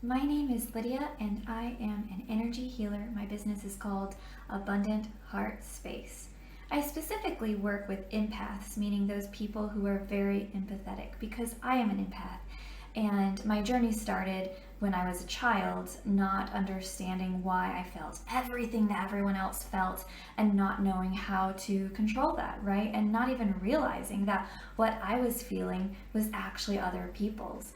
My name is Lydia and I am an energy healer. My business is called Abundant Heart Space. I specifically work with empaths, meaning those people who are very empathetic, because I am an empath. And my journey started when I was a child, not understanding why I felt everything that everyone else felt and not knowing how to control that, right? And not even realizing that what I was feeling was actually other people's.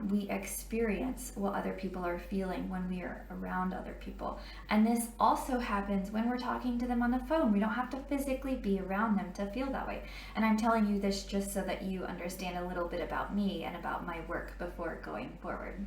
We experience what other people are feeling when we are around other people. And this also happens when we're talking to them on the phone. We don't have to physically be around them to feel that way. And I'm telling you this just so that you understand a little bit about me and about my work before going forward.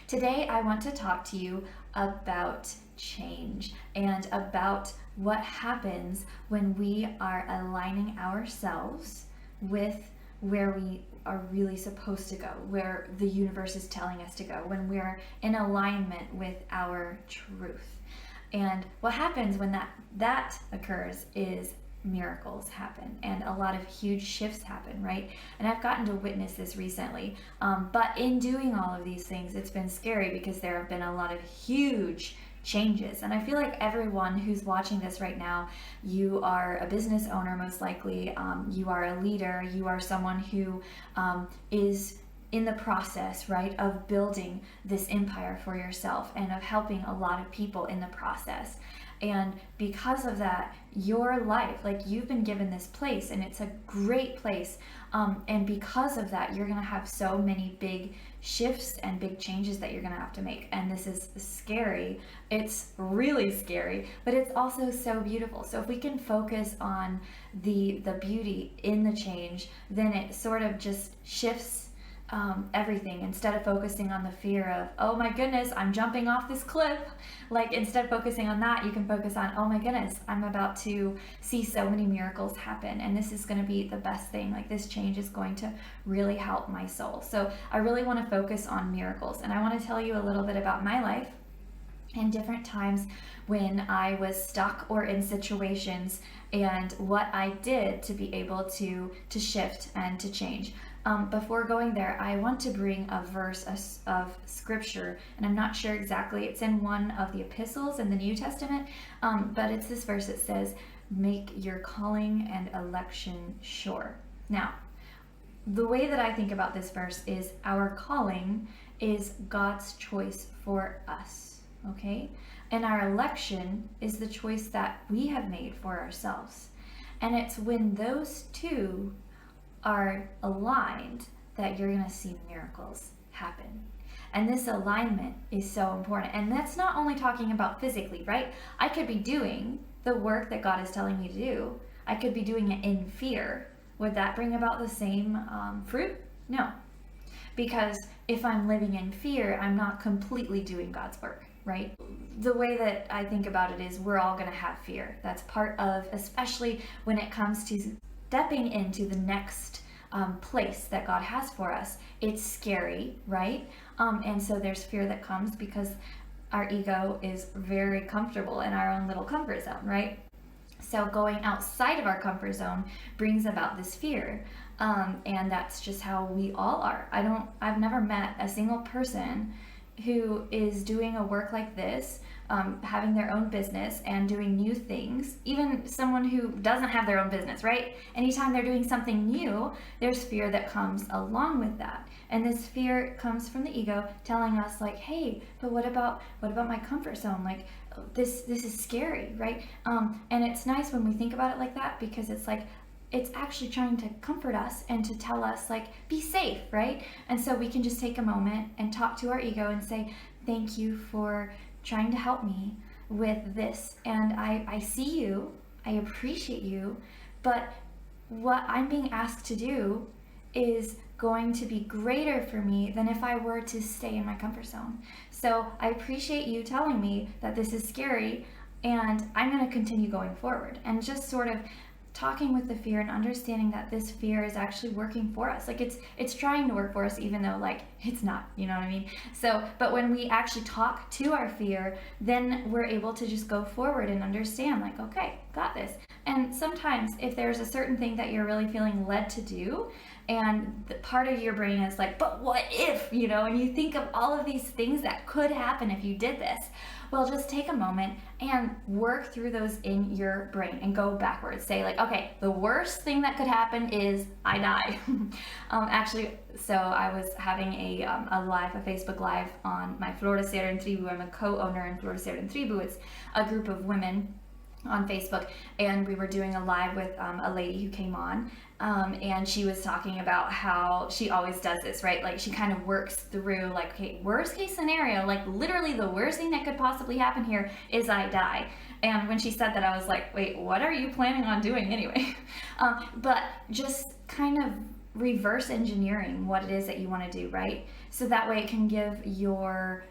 Today, I want to talk to you about change and about what happens when we are aligning ourselves with where we are really supposed to go, where the universe is telling us to go, when we're in alignment with our truth. And what happens when that occurs is miracles happen and a lot of huge shifts happen, right? And I've gotten to witness this recently. But in doing all of these things, it's been scary because there have been a lot of huge changes. And I feel like everyone who's watching this right now, you are a business owner, most likely. You are a leader. You are someone who is in the process, right, of building this empire for yourself and of helping a lot of people in the process. And because of that, your life, like you've been given this place and it's a great place. And because of that, you're going to have so many big shifts and big changes that you're going to have to make. And this is scary. It's really scary, but it's also so beautiful. So if we can focus on the beauty in the change, then it sort of just shifts everything. Instead of focusing on the fear of, oh my goodness, I'm jumping off this cliff, like instead of focusing on that, you can focus on, oh my goodness, I'm about to see so many miracles happen and this is going to be the best thing. Like this change is going to really help my soul. So I really want to focus on miracles, and I want to tell you a little bit about my life and different times when I was stuck or in situations and what I did to be able to shift and to change. Before going there, I want to bring a verse of scripture, and I'm not sure exactly. It's in one of the epistles in the New Testament, but it's this verse that says, make your calling and election sure. Now, the way that I think about this verse is our calling is God's choice for us, okay? And our election is the choice that we have made for ourselves. And it's when those two are aligned that you're going to see miracles happen. And this alignment is so important. And that's not only talking about physically, right? I could be doing the work that God is telling me to do. I could be doing it in fear. Would that bring about the same fruit? No. Because if I'm living in fear, I'm not completely doing God's work, right? The way that I think about it is we're all going to have fear. That's part of, especially when it comes to stepping into the next place that God has for us. It's scary, right? And so there's fear that comes because our ego is very comfortable in our own little comfort zone, right? So going outside of our comfort zone brings about this fear. And that's just how we all are. I've never met a single person who is doing a work like this, having their own business and doing new things, even someone who doesn't have their own business, right? Anytime they're doing something new, there's fear that comes along with that. And this fear comes from the ego telling us like, hey, but what about my comfort zone? Like this is scary, right? And it's nice when we think about it like that, because it's like, it's actually trying to comfort us and to tell us like, be safe, right? And so we can just take a moment and talk to our ego and say, thank you for trying to help me with this. And I see you, I appreciate you, but what I'm being asked to do is going to be greater for me than if I were to stay in my comfort zone. So I appreciate you telling me that this is scary, and I'm going to continue going forward. And just sort of talking with the fear and understanding that this fear is actually working for us. Like it's trying to work for us, even though like it's not, you know what I mean? So, but when we actually talk to our fear, then we're able to just go forward and understand like, okay, got this. And sometimes if there's a certain thing that you're really feeling led to do, And the part of your brain is like, but what if, and you think of all of these things that could happen if you did this. Well, just take a moment and work through those in your brain and go backwards. Say like, okay, the worst thing that could happen is I die. So I was having a Facebook Live on my Florida Ser Tribu. I'm a co-owner in Florida Ser Tribu. It's a group of women on Facebook, and we were doing a live with a lady who came on, and she was talking about how she always does this, right? Like she kind of works through like, okay, worst case scenario, like literally the worst thing that could possibly happen here is I die. And when she said that, I was like, wait, what are you planning on doing anyway? But just kind of reverse engineering what it is that you want to do, right? So that way it can give your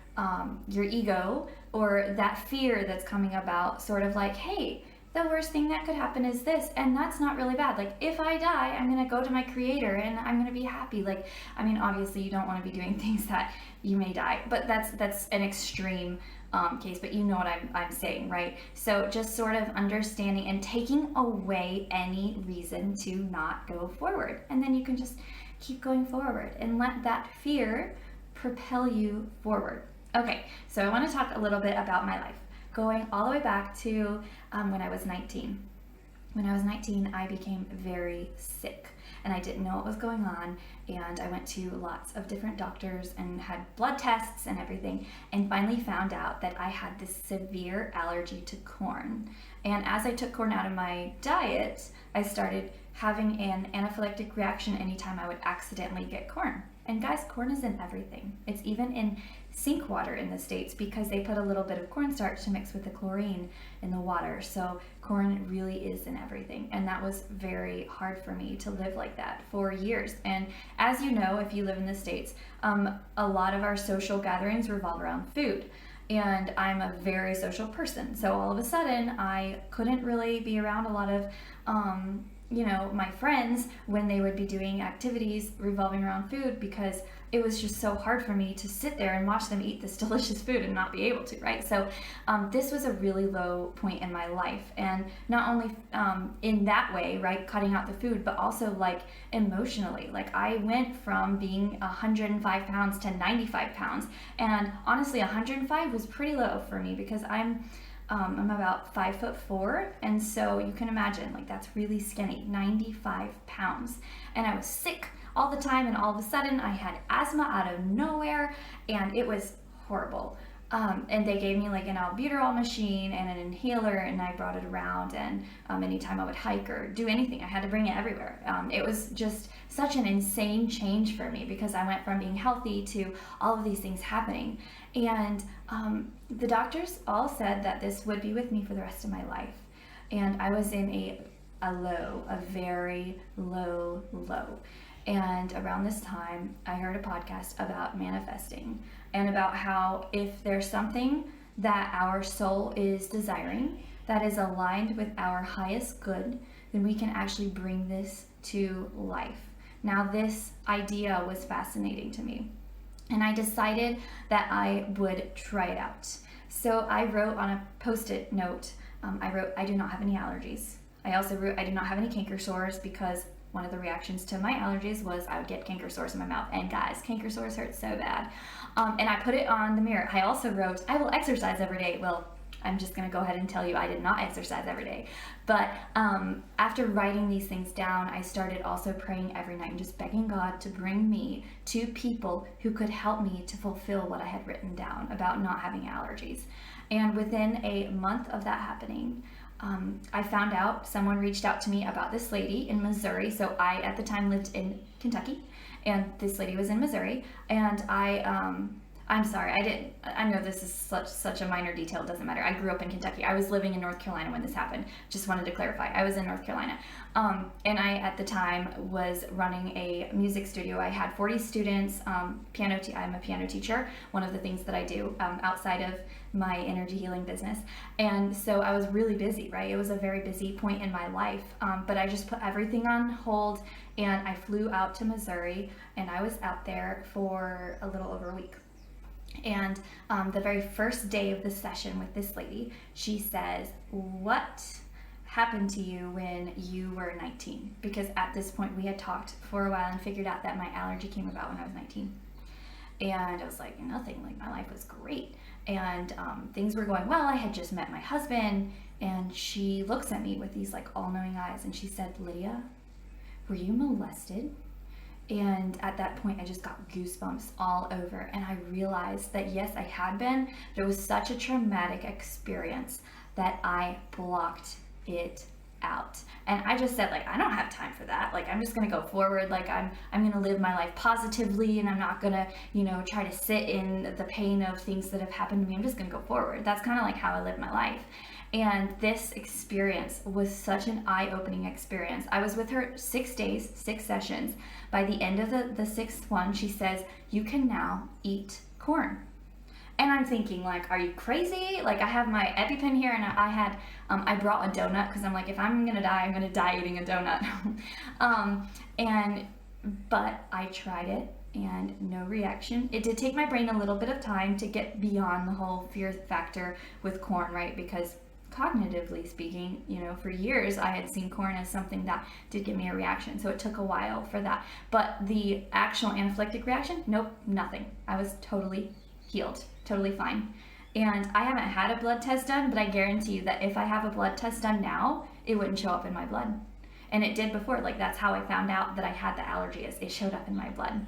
ego or that fear that's coming about sort of like, hey, the worst thing that could happen is this, and that's not really bad. Like if I die, I'm gonna go to my creator and I'm gonna be happy. Like, I mean, obviously you don't want to be doing things that you may die, but that's an extreme case, but you know what I'm saying, right? So just sort of understanding and taking away any reason to not go forward, and then you can just keep going forward and let that fear propel you forward. Okay, so I want to talk a little bit about my life, going all the way back to when I was 19. When I was 19, I became very sick and I didn't know what was going on, and I went to lots of different doctors and had blood tests and everything, and finally found out that I had this severe allergy to corn. And as I took corn out of my diet, I started having an anaphylactic reaction anytime I would accidentally get corn. And guys, corn is in everything. It's even in sink water in the States because they put a little bit of cornstarch to mix with the chlorine in the water. So corn really is in everything. And that was very hard for me to live like that for years. And as you know, if you live in the States, a lot of our social gatherings revolve around food. And I'm a very social person. So all of a sudden, I couldn't really be around a lot of my friends when they would be doing activities revolving around food, because it was just so hard for me to sit there and watch them eat this delicious food and not be able to, right? So this was a really low point in my life, and not only in that way, right, cutting out the food, but also like emotionally. Like I went from being 105 pounds to 95 pounds, and honestly 105 was pretty low for me because I'm about 5'4", and so you can imagine, like, that's really skinny, 95 pounds. And I was sick all the time, and all of a sudden I had asthma out of nowhere, and it was horrible. And they gave me like an albuterol machine and an inhaler, and I brought it around, and anytime I would hike or do anything, I had to bring it everywhere. It was just such an insane change for me because I went from being healthy to all of these things happening. And the doctors all said that this would be with me for the rest of my life. And I was in a very low. And around this time, I heard a podcast about manifesting and about how if there's something that our soul is desiring that is aligned with our highest good, then we can actually bring this to life. Now, this idea was fascinating to me, and I decided that I would try it out. So I wrote on a Post-it note, I wrote, I do not have any allergies. I also wrote, I do not have any canker sores, because one of the reactions to my allergies was I would get canker sores in my mouth. And guys, canker sores hurt so bad. And I put it on the mirror. I also wrote, I will exercise every day. Well, I'm just gonna go ahead and tell you I did not exercise every day. But after writing these things down, I started also praying every night and just begging God to bring me to people who could help me to fulfill what I had written down about not having allergies. And within a month of that happening, I found out, someone reached out to me about this lady in Missouri. So I, at the time, lived in Kentucky, and this lady was in Missouri. And I'm sorry, I know this is such a minor detail, it doesn't matter. I grew up in Kentucky. I was living in North Carolina when this happened. Just wanted to clarify. I was in North Carolina. And I, at the time, was running a music studio. I had 40 students, I'm a piano teacher, one of the things that I do outside of my energy healing business. And so I was really busy, right? It was a very busy point in my life. But I just put everything on hold, and I flew out to Missouri, and I was out there for a little over a week. And the very first day of the session with this lady, she says, what happened to you when you were 19? Because at this point we had talked for a while and figured out that my allergy came about when I was 19. And I was like, nothing, like my life was great. And things were going well. I had just met my husband, and she looks at me with these like all-knowing eyes, and she said, Lydia, were you molested? And at that point, I just got goosebumps all over, and I realized that yes, I had been. There was such a traumatic experience that I blocked it out. And I just said, like, I don't have time for that. Like, I'm just gonna go forward. Like, I'm gonna live my life positively, and I'm not gonna, try to sit in the pain of things that have happened to me. I'm just gonna go forward. That's kind of like how I live my life. And this experience was such an eye-opening experience. I was with her 6 days, 6 sessions. By the end of the sixth one, she says, you can now eat corn. And I'm thinking, like, are you crazy? Like, I have my EpiPen here, and I brought a donut, because I'm like, if I'm gonna die, I'm gonna die eating a donut. But I tried it, and no reaction. It did take my brain a little bit of time to get beyond the whole fear factor with corn, right? Because cognitively speaking, for years I had seen corn as something that did give me a reaction. So it took a while for that. But the actual anaphylactic reaction, nope, nothing. I was totally healed, totally fine. And I haven't had a blood test done, but I guarantee you that if I have a blood test done now, it wouldn't show up in my blood. And it did before. Like, that's how I found out that I had the allergy, is it showed up in my blood.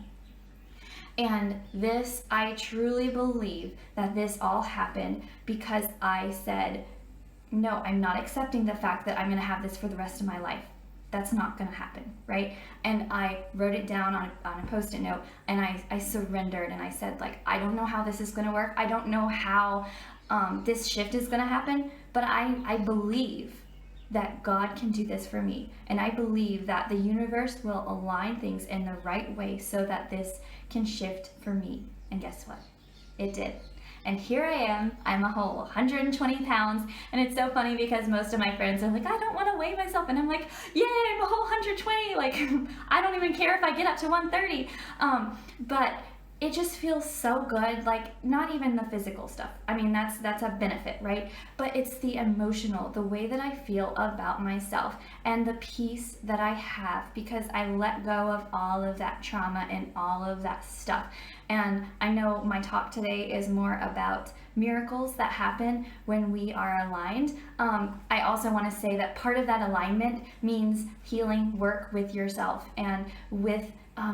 And this, I truly believe that this all happened because I said, no, I'm not accepting the fact that I'm going to have this for the rest of my life. That's not going to happen, right? And I wrote it down on a Post-it note, and I surrendered, and I said, like, I don't know how this is going to work. I don't know how this shift is going to happen, but I believe that God can do this for me. And I believe that the universe will align things in the right way so that this can shift for me. And guess what? It did. And here I am, I'm a whole 120 pounds, and it's so funny because most of my friends are like, I don't want to weigh myself, and I'm like, yay, I'm a whole 120, like, I don't even care if I get up to 130, but it just feels so good, like, not even the physical stuff. I mean, that's a benefit, right? But it's the emotional, the way that I feel about myself, and the peace that I have because I let go of all of that trauma and all of that stuff. And I know my talk today is more about miracles that happen when we are aligned. I also want to say that part of that alignment means healing work with yourself and with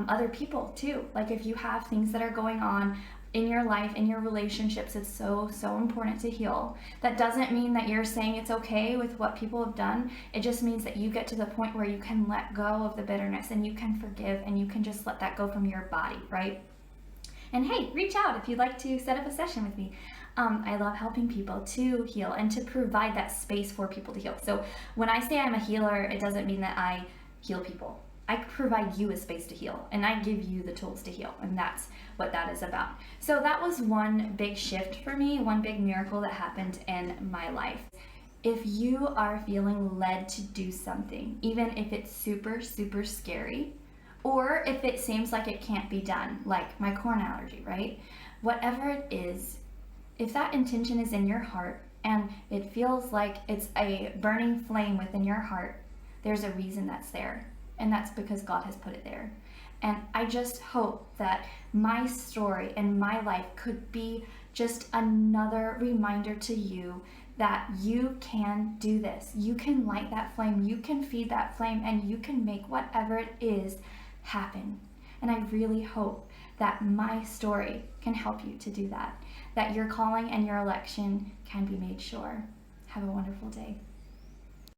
other people too. Like, if you have things that are going on in your life, in your relationships, it's so important to heal. That doesn't mean that you're saying it's okay with what people have done. It just means that you get to the point where you can let go of the bitterness, and you can forgive, and you can just let that go from your body, right? And hey, reach out if you'd like to set up a session with me. I love helping people to heal and to provide that space for people to heal. So when I say I'm a healer, it doesn't mean that I heal people. I provide you a space to heal, and I give you the tools to heal, and that's what that is about. So that was one big shift for me, one big miracle that happened in my life. If you are feeling led to do something, even if it's super scary, or if it seems like it can't be done, like my corn allergy, right? Whatever it is, if that intention is in your heart and it feels like it's a burning flame within your heart, there's a reason that's there. And that's because God has put it there. And I just hope that my story and my life could be just another reminder to you that you can do this. You can light that flame, you can feed that flame, and you can make whatever it is happen. And I really hope that my story can help you to do that, that your calling and your election can be made sure. Have a wonderful day.